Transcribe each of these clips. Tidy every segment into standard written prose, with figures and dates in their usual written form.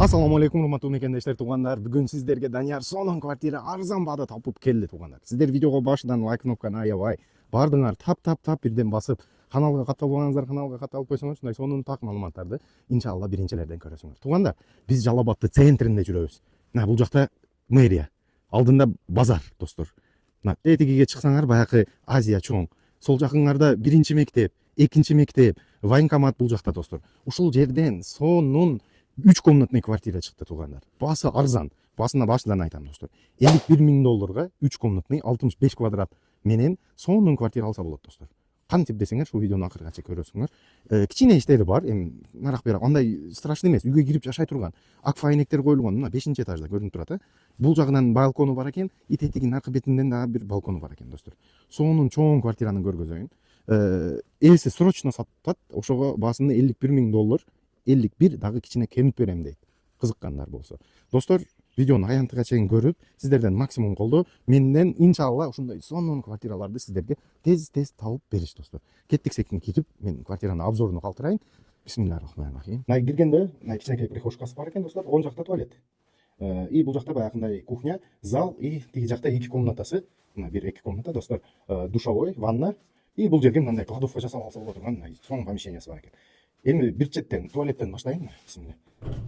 Assalamu алейкум, урматтуу мекендештер, туугандар. Бүгүн сиздерге Данияр сонун квартира арзан баада тапып келди, туугандар. Сиздер видеого башынан лайк кнопканы аябай бардыңар, тап бирден басып, каналга катталбаңыздар, каналга катталып койсоңор, ушундай сонун так маалыматтарды иншалла биринчилерден көрөсүңөр. Туугандар, биз Жалал Абадтын центринде жүрөбүз. Мына бул жакта мэрия, алдында базар, достор. Мына этигиге чыксаңар баягы Азия чоң. Сол жакыңарда биринчи мектеп, экинчи мектеп, военкомат бул жакта, достор. Ушул жерден сонун 3 комнатный квартира чыкты, туугандар. Басы арзан. Башынан айтам, достор. 51 000 долларга 3 комнатный 65 квадрат менен сонун квартира алса болот, достор. Кантип десеңер, ушул видеону акыргача көрөсүңөр. Кичине иштери бар, эми нарак берак, андай страшный эмес. Үйгө кирип жашай турган. Акфа айнектер коюлган, мына 5-чи этажда көрүнүп турат, Бул жагынан балкону бар экен, итетигин аркы бетинден дагы бир балкону бар экен, достор. Сонун чоң квартираны көргөзөйүн. Ээси срочно сатат, ошого басында 51 000 доллар. 51 дагы кичине кемип берем дейт. Кызыккандар болсо. Достор, видеону аянтыга чейин көрүп, сиздерден максимум колдоо, менден иншалла ушундай сонун квартираларды сиздерге тез табып бериш, достор. Кеттик секин кирип, мен квартиранын обзоруну калтырайын. Бисмиллахиррахманиррахим. Киргенде кичинекей прихожкасы бар экен, достор. Оң жакта туалет. И бул жакта баягындай кухня, зал и тиги жакта 2 комнатасы. Мына бир 2 комната, достор. Душовой, ванна. И бул жерге мындай кладовка жасап алса болот турган чоң помещениясы бар экен. Эми бир четтен туалеттен баштайын.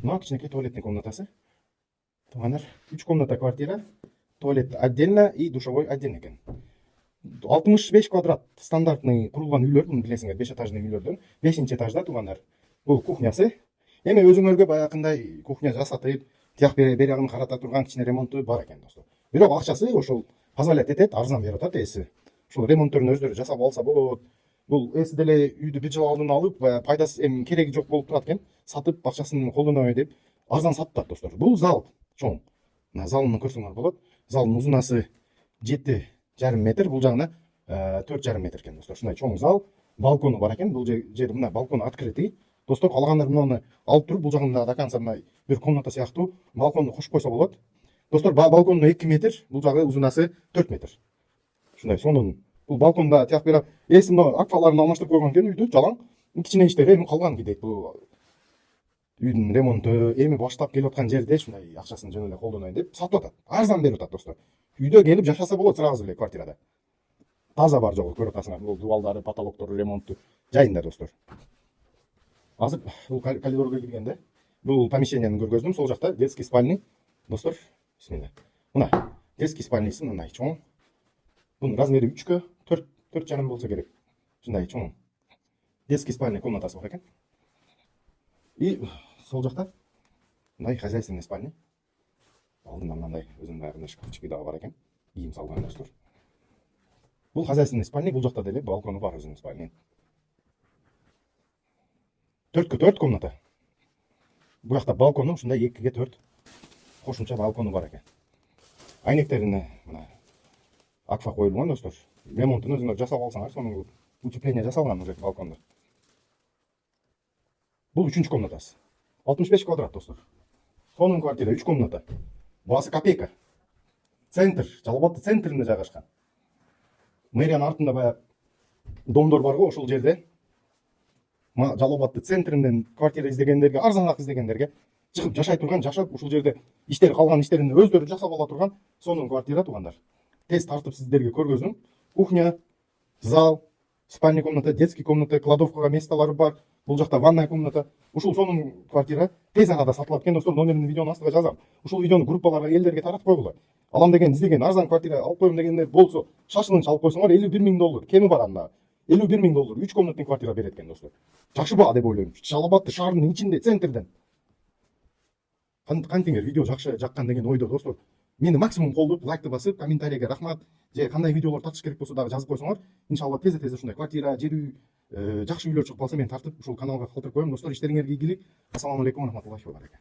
Мына кичинекей туалетный комнатасы. Туугандар, 3 комната квартира, туалет отдельно и душовой отдельно экен. 65 квадрат стандартный курулган үйлөр, муну билесиңер, 5 этажный үйлөрдөн 5-чи этажда, туугандар. Бул кухнясы. Эми өзүңөргө баягындай кухня жасатып, тияк берягын карата турган кичине ремонту бар экен, достор. Бирок акчасы ошол позволять этет, арзан берип атат эси. Ушул ремонтторун өздөрү жасап алса болот. Бул эси деле үйдү бир жыл алдын алып, пайдасы эми кереги жок болуп турат экен, сатып акчасын колдонобой деп арзан сатып, достор. Бул зал чоң. Мына залын көрсөңөр болот. Залдын узунасы 7,5 метр, бул жагына 4,5 метр экен, достор. Ушундай чоң зал, балкону бар экен. Бул жер мына балкон открытый. Достор, калгандар мынаны алып туруп, бул жагында до конца мына бир комната сыяктуу балконду кошуп койсо болот. Достор, балкону 2 метр, бул жагы узунасы 4 метр. Ушундай сонун. Бул балконда тияк берип, эси мына акфаларын алмаштырып койгон экен үйдү, жалаң. Кичине иштери эми калган кидейт. Бул үйдүн ремонту эми баштап келип аткан жерде ушундай акчасын жөн эле колдоноюн деп сатып атат. Арзан берип атат, достор. Үйдө келип жашаса болот сразу эле квартирада. Таза бар жогу көрүп атасыңар. Бул дубалдары, потолоктору, ремонту жайында, достор. Азыр бул коридорго киргенде бул помещениени көргөздүм. Сол жакта детский спальный, достор. Бисмилlah. Мына детский спальныйсы мындай чоң. Бунун размери 3кө 4,5 болсо керек. Ушундай чоң детский спальный комнатасы бар экен. И сол жакта мындай хозяйственный спальный. Алдында мындай өзүнүн баягындай шкафчиги дагы бар экен. Кийим салган, достор. Бул хозяйственный спальный, бул жакта деле балкону бар өзүнүн спальный. 4кө 4 комната. Бул жакта балкону ушундай 2ге 4 кошумча балкону бар экен. Айнектерине мына акфа коюлган, достор. Ремонтун өзүңөр жасап алсаңар, сонун утепление жасалган уже балконда. Бул 3-чү комнатасы. 65 квадрат, достор. Сонун квартира, 3 комната. Басы копейка. Центр, Жалал Абадтын центринде жайгашкан. Мэриянын артында баягы домдор бар го, ошол жерде. Жалал Абадтын центринден квартира издегендерге, арзаныраак издегендерге чыгып жашай турган, жашап ушул жерде иштери калган иштерин өздөрү жасап ала турган сонун квартира, туугандар. Тез тартып сиздерге көргөздүм. Кухня, зал, спальный комната, детский комната, кладовкага месталары бар. Бул жакта ванная комната. Ушул сонун квартира тез арада сатылат экен, достор. Номерин видеонун астыга жазам. Ушул видеону группаларга, элдерге таратып койгула. Алам деген, издеген арзан квартира алып коем дегендер болсо, шашылынча алып койсоңор 51 000 доллар. Кеми бар анда. 51 000 доллар 3 комнатный квартира берет экен, достор. Жакшы баа деп ойлойм. Жалал Абад шаарынын ичинде, центрден. Кантиңер видео жакшы жаккан деген ойдо, достор. Мени максимум колдоп, лайкты басып, комментарийге рахмат. Же кандай видеолор тартыш керек болсо дагы жазып койсоңор, иншалла тез ушундай квартира, жер үй, жакшы үйлөр чыгып калса мен тартып ушул каналга калтырып коем, достор. Иштериңерге ийгилик. Ассаламу алейкум ва рахматуллахи ва баракатух.